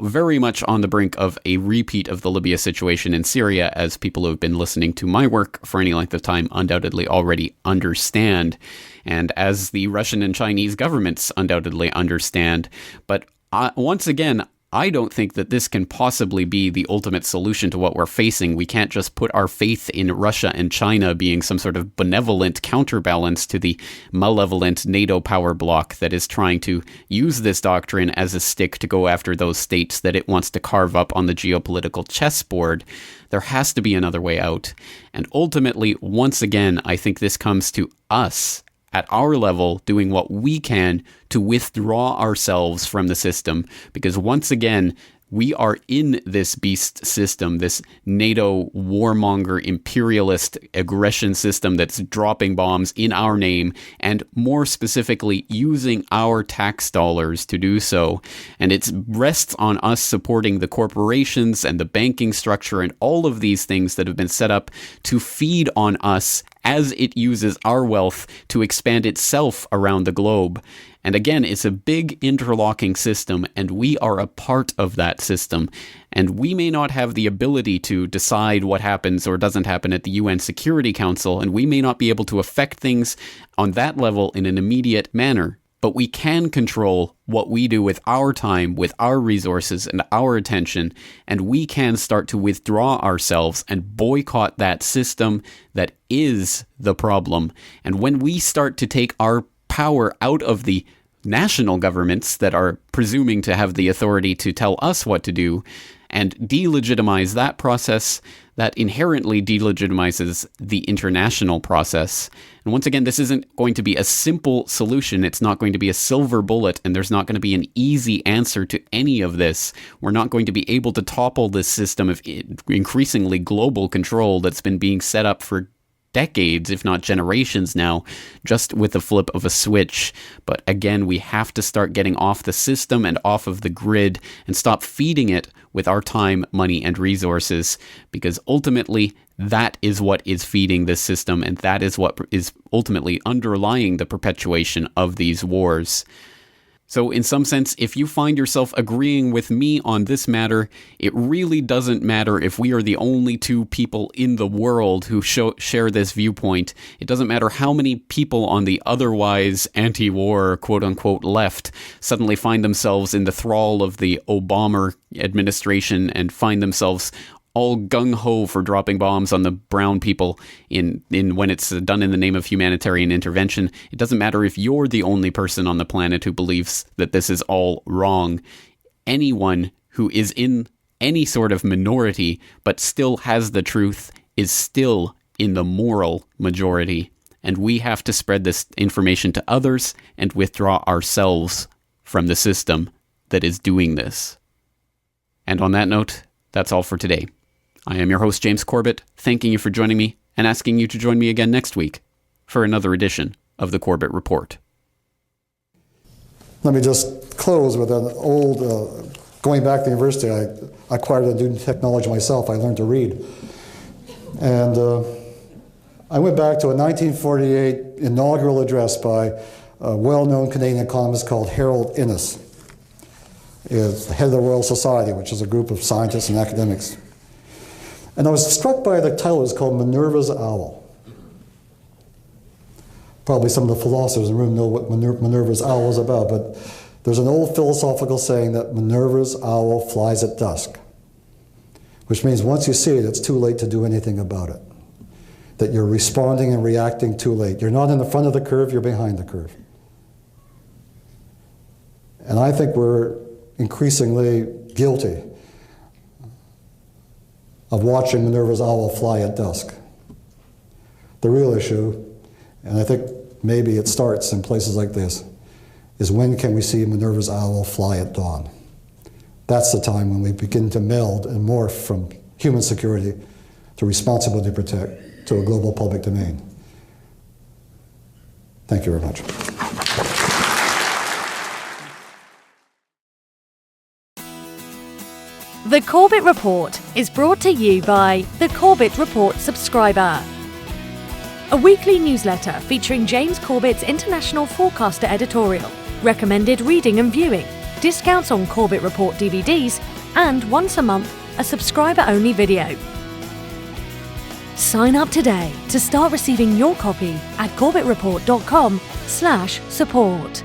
S2: very much on the brink of a repeat of the Libya situation in Syria, as people who have been listening to my work for any length of time undoubtedly already understand, and as the Russian and Chinese governments undoubtedly understand. But once again, I don't think that this can possibly be the ultimate solution to what we're facing. We can't just put our faith in Russia and China being some sort of benevolent counterbalance to the malevolent NATO power bloc that is trying to use this doctrine as a stick to go after those states that it wants to carve up on the geopolitical chessboard. There has to be another way out. And ultimately, once again, I think this comes to us at our level doing what we can to withdraw ourselves from the system, because once again, we are in this beast system, this NATO warmonger imperialist aggression system that's dropping bombs in our name, and more specifically using our tax dollars to do so. And it rests on us supporting the corporations and the banking structure and all of these things that have been set up to feed on us as it uses our wealth to expand itself around the globe. And again, it's a big interlocking system, and we are a part of that system. And we may not have the ability to decide what happens or doesn't happen at the UN Security Council, and we may not be able to affect things on that level in an immediate manner. But we can control what we do with our time, with our resources, and our attention, and we can start to withdraw ourselves and boycott that system that is the problem. And when we start to take our power out of the national governments that are presuming to have the authority to tell us what to do, and delegitimize that process, that inherently delegitimizes the international process. And once again, this isn't going to be a simple solution. It's not going to be a silver bullet, and there's not going to be an easy answer to any of this. We're not going to be able to topple this system of increasingly global control that's been being set up for decades, if not generations now, just with the flip of a switch. But again, we have to start getting off the system and off of the grid and stop feeding it with our time, money, and resources, because ultimately that is what is feeding this system, and that is what is ultimately underlying the perpetuation of these wars. So in some sense, if you find yourself agreeing with me on this matter, it really doesn't matter if we are the only two people in the world who share this viewpoint. It doesn't matter how many people on the otherwise anti-war, quote-unquote, left suddenly find themselves in the thrall of the Obama administration and find themselves all gung-ho for dropping bombs on the brown people in when it's done in the name of humanitarian intervention. It doesn't matter if you're the only person on the planet who believes that this is all wrong. Anyone who is in any sort of minority but still has the truth is still in the moral majority. And we have to spread this information to others and withdraw ourselves from the system that is doing this. And on that note, that's all for today. I am your host, James Corbett, thanking you for joining me and asking you to join me again next week for another edition of the Corbett Report.
S11: Let me just close with an old, going back to university, I acquired a new technology myself. I learned to read. And I went back to a 1948 inaugural address by a well-known Canadian economist called Harold Innis. He is the head of the Royal Society, which is a group of scientists and academics. And I was struck by the title. It's called Minerva's Owl. Probably some of the philosophers in the room know what Minerva's Owl is about, but there's an old philosophical saying that Minerva's owl flies at dusk, which means once you see it, it's too late to do anything about it. That you're responding and reacting too late. You're not in the front of the curve, you're behind the curve. And I think we're increasingly guilty of watching Minerva's owl fly at dusk. The real issue, and I think maybe it starts in places like this, is when can we see Minerva's owl fly at dawn? That's the time when we begin to meld and morph from human security to responsibility to protect to a global public domain. Thank you very much.
S1: The Corbett Report is brought to you by the Corbett Report subscriber, a weekly newsletter featuring James Corbett's International Forecaster editorial, recommended reading and viewing, discounts on Corbett Report DVDs, and once a month, a subscriber-only video. Sign up today to start receiving your copy at corbettreport.com/support.